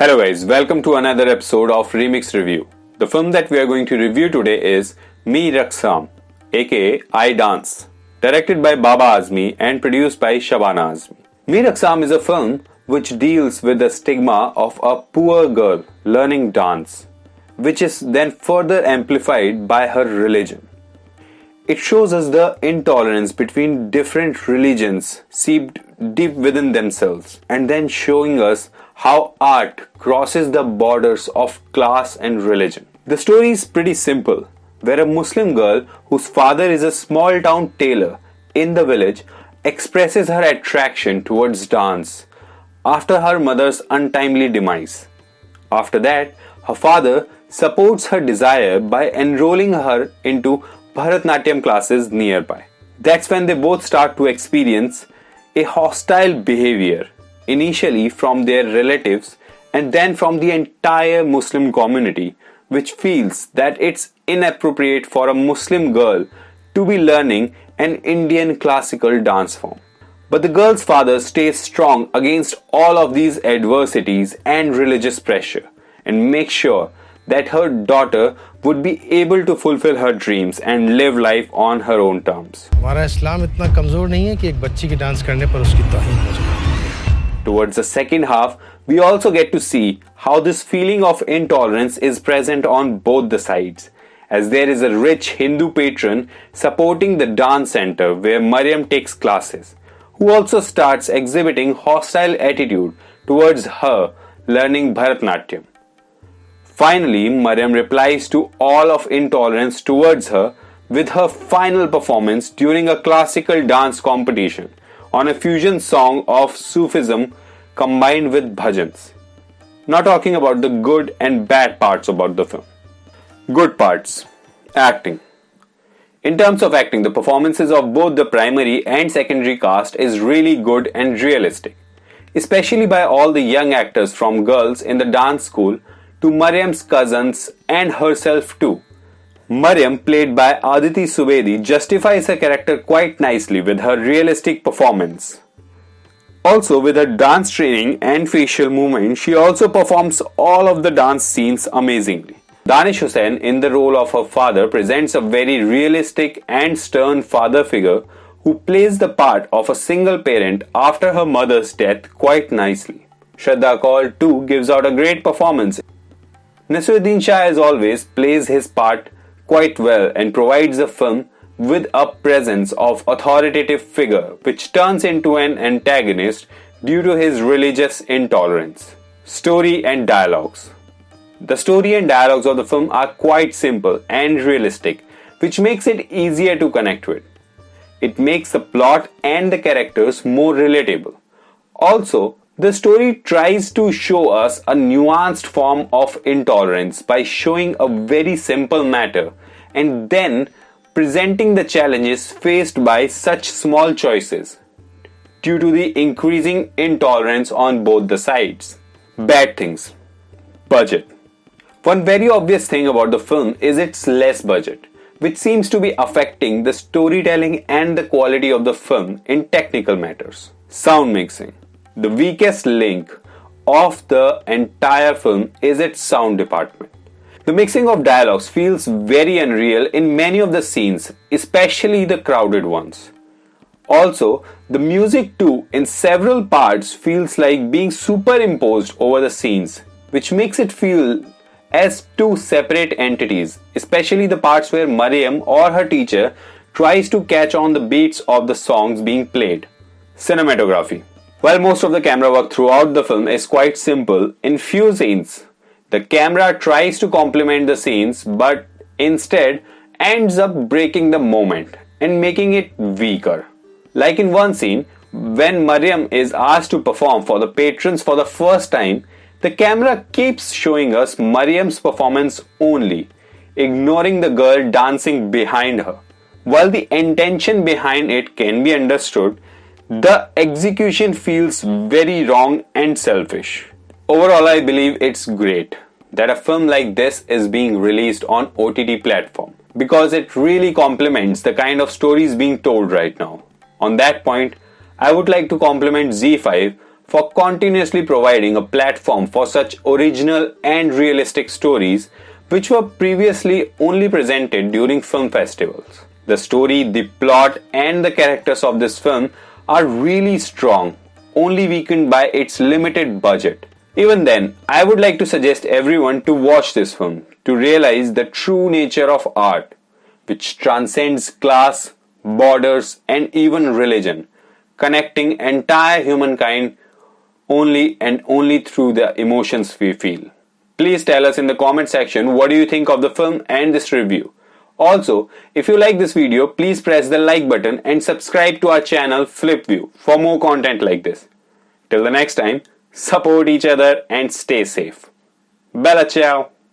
Hello guys, welcome to another episode of Remix Review. The film that we are going to review today is Me Raksam, aka I Dance, directed by Baba Azmi and produced by Shabana Azmi. Me Raksam is a film which deals with the stigma of a poor girl learning dance, which is then further amplified by her religion. It shows us the intolerance between different religions seeped deep within themselves, and then showing us how art crosses the borders of class and religion. The story is pretty simple, where a Muslim girl whose father is a small town tailor in the village expresses her attraction towards dance after her mother's untimely demise. After that, her father supports her desire by enrolling her into Bharatnatyam classes nearby. That's when they both start to experience a hostile behavior, initially from their relatives and then from the entire Muslim community, which feels that it's inappropriate for a Muslim girl to be learning an Indian classical dance form. But the girl's father stays strong against all of these adversities and religious pressure and makes sure that her daughter would be able to fulfill her dreams and live life on her own terms. हमारा इस्लाम इतना कमजोर नहीं है कि एक बच्ची की dance करने पर उसकी तौहीन हो जाए. Towards the second half, we also get to see how this feeling of intolerance is present on both the sides, as there is a rich Hindu patron supporting the dance center where Mariam takes classes, who also starts exhibiting hostile attitude towards her learning Bharatnatyam. Finally, Mariam replies to all of intolerance towards her with her final performance during a classical dance competition on a fusion song of Sufism combined with bhajans. Now talking about the good and bad parts about the film. Good parts. Acting. In terms of acting, the performances of both the primary and secondary cast is really good and realistic, especially by all the young actors from girls in the dance school to Mariam's cousins and herself too. Mariam, played by Aditi Subedi, justifies her character quite nicely with her realistic performance. Also, with her dance training and facial movement, she also performs all of the dance scenes amazingly. Danish Hussain, in the role of her father, presents a very realistic and stern father figure who plays the part of a single parent after her mother's death quite nicely. Shraddha Kaul too gives out a great performance. Naseeruddin Shah, as always, plays his part quite well and provides the film with a presence of authoritative figure which turns into an antagonist due to his religious intolerance. Story and dialogues. The story and dialogues of the film are quite simple and realistic, which makes it easier to connect with. It makes the plot and the characters more relatable. Also, the story tries to show us a nuanced form of intolerance by showing a very simple matter and then presenting the challenges faced by such small choices due to the increasing intolerance on both the sides. Bad things. Budget. One very obvious thing about the film is its less budget, which seems to be affecting the storytelling and the quality of the film in technical matters. Sound mixing. The weakest link of the entire film is its sound department. The mixing of dialogues feels very unreal in many of the scenes, especially the crowded ones. Also, the music too in several parts feels like being superimposed over the scenes, which makes it feel as two separate entities, especially the parts where Mariam or her teacher tries to catch on the beats of the songs being played. Cinematography. While most of the camera work throughout the film is quite simple, in few scenes, the camera tries to complement the scenes but instead ends up breaking the moment and making it weaker. Like in one scene, when Mariam is asked to perform for the patrons for the first time, the camera keeps showing us Mariam's performance only, ignoring the girl dancing behind her. While the intention behind it can be understood, the execution feels very wrong and selfish. Overall, I believe it's great that a film like this is being released on OTT platform because it really complements the kind of stories being told right now. On that point, I would like to compliment ZEE5 for continuously providing a platform for such original and realistic stories which were previously only presented during film festivals. The story, the plot, and the characters of this film are really strong, only weakened by its limited budget. Even then, I would like to suggest everyone to watch this film to realize the true nature of art, which transcends class, borders, and even religion, connecting entire humankind only and only through the emotions we feel. Please tell us in the comment section what do you think of the film and this review. Also, if you like this video, please press the like button and subscribe to our channel FlipView for more content like this. Till the next time, support each other and stay safe. Bella ciao!